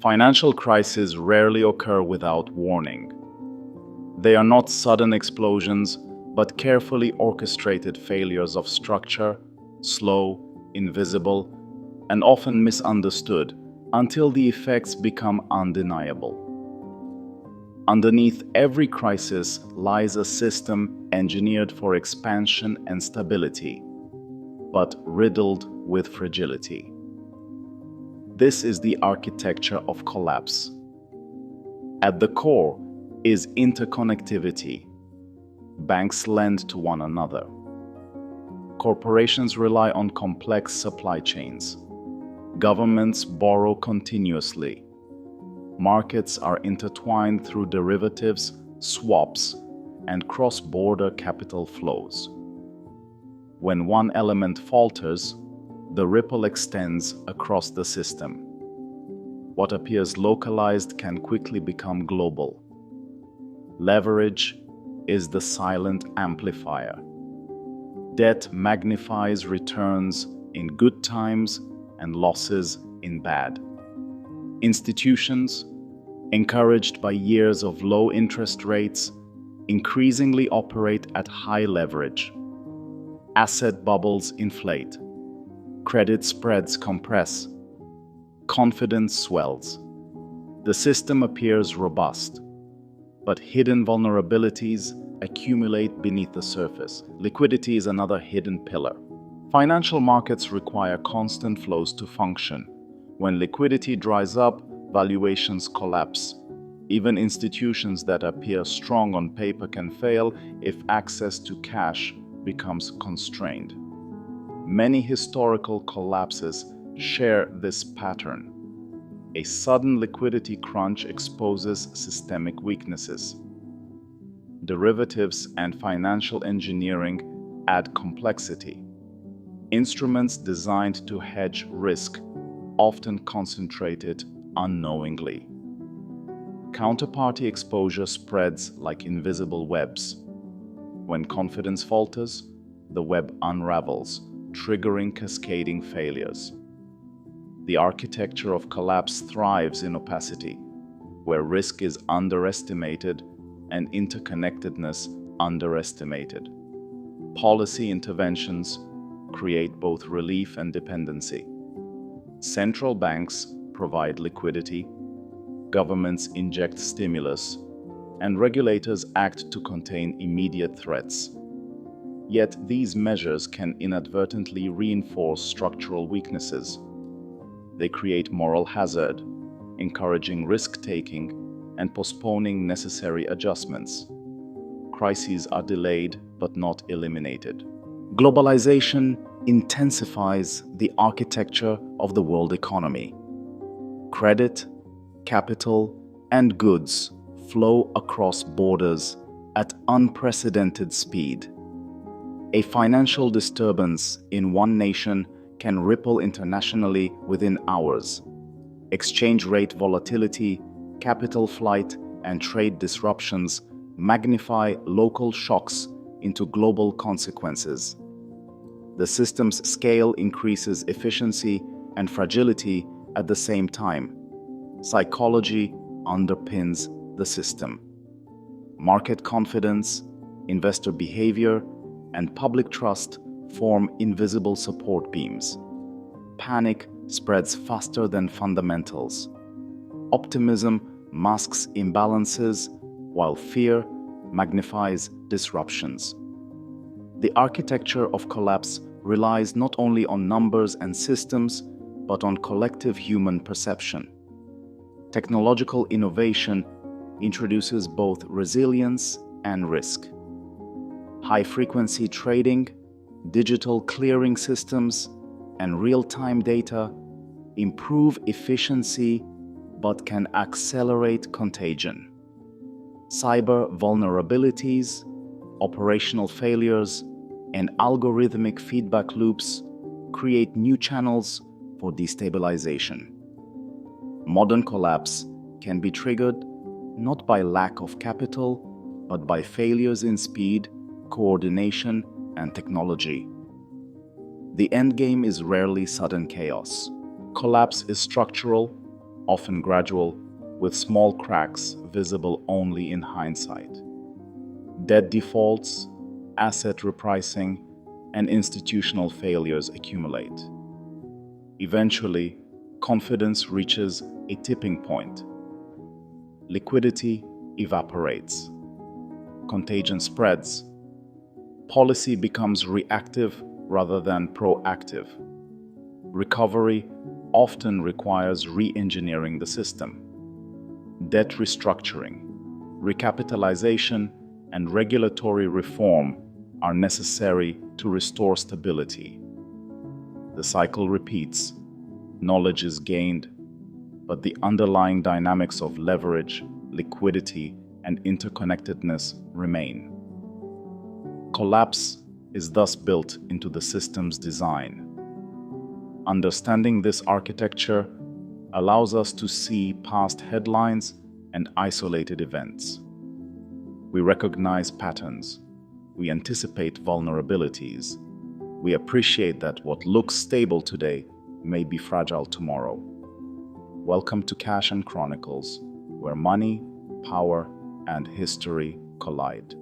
Financial crises rarely occur without warning. They are not sudden explosions, but carefully orchestrated failures of structure, slow, invisible, and often misunderstood until the effects become undeniable. Underneath every crisis lies a system engineered for expansion and stability, but riddled with fragility. This is the architecture of collapse. At the core is interconnectivity. Banks lend to one another. Corporations rely on complex supply chains. Governments borrow continuously. Markets are intertwined through derivatives, swaps, and cross-border capital flows. When one element falters, the ripple extends across the system. What appears localized can quickly become global. Leverage is the silent amplifier. Debt magnifies returns in good times and losses in bad. Institutions, encouraged by years of low interest rates, increasingly operate at high leverage. Asset bubbles inflate. Credit spreads compress. Confidence swells. The system appears robust, but hidden vulnerabilities accumulate beneath the surface. Liquidity is another hidden pillar. Financial markets require constant flows to function. When liquidity dries up, valuations collapse. Even institutions that appear strong on paper can fail if access to cash becomes constrained. Many historical collapses share this pattern. A sudden liquidity crunch exposes systemic weaknesses. Derivatives and financial engineering add complexity. Instruments designed to hedge risk often concentrate it unknowingly. Counterparty exposure spreads like invisible webs. When confidence falters, the web unravels, triggering cascading failures. The architecture of collapse thrives in opacity, where risk is underestimated and interconnectedness underestimated. Policy interventions create both relief and dependency. Central banks provide liquidity, governments inject stimulus, and regulators act to contain immediate threats. Yet these measures can inadvertently reinforce structural weaknesses. They create moral hazard, encouraging risk-taking and postponing necessary adjustments. Crises are delayed but not eliminated. Globalization intensifies the architecture of the world economy. Credit, capital, and goods flow across borders at unprecedented speed. A financial disturbance in one nation can ripple internationally within hours. Exchange rate volatility, capital flight, and trade disruptions magnify local shocks into global consequences. The system's scale increases efficiency and fragility at the same time. Psychology underpins the system. Market confidence, investor behavior, and public trust form invisible support beams. Panic spreads faster than fundamentals. Optimism masks imbalances, while fear magnifies disruptions. The architecture of collapse relies not only on numbers and systems, but on collective human perception. Technological innovation introduces both resilience and risk. High-frequency trading, digital clearing systems, and real-time data improve efficiency but can accelerate contagion. Cyber vulnerabilities, operational failures, and algorithmic feedback loops create new channels for destabilization. Modern collapse can be triggered not by lack of capital, but by failures in speed, coordination, and technology. The endgame is rarely sudden chaos. Collapse is structural, often gradual, with small cracks visible only in hindsight. Debt defaults, asset repricing, and institutional failures accumulate. Eventually, confidence reaches a tipping point. Liquidity evaporates. Contagion spreads. Policy becomes reactive rather than proactive. Recovery often requires re-engineering the system. Debt restructuring, recapitalization, and regulatory reform are necessary to restore stability. The cycle repeats. Knowledge is gained, but the underlying dynamics of leverage, liquidity, and interconnectedness remain. Collapse is thus built into the system's design. Understanding this architecture allows us to see past headlines and isolated events. We recognize patterns. We anticipate vulnerabilities. We appreciate that what looks stable today may be fragile tomorrow. Welcome to Cash and Chronicles, where money, power, and history collide.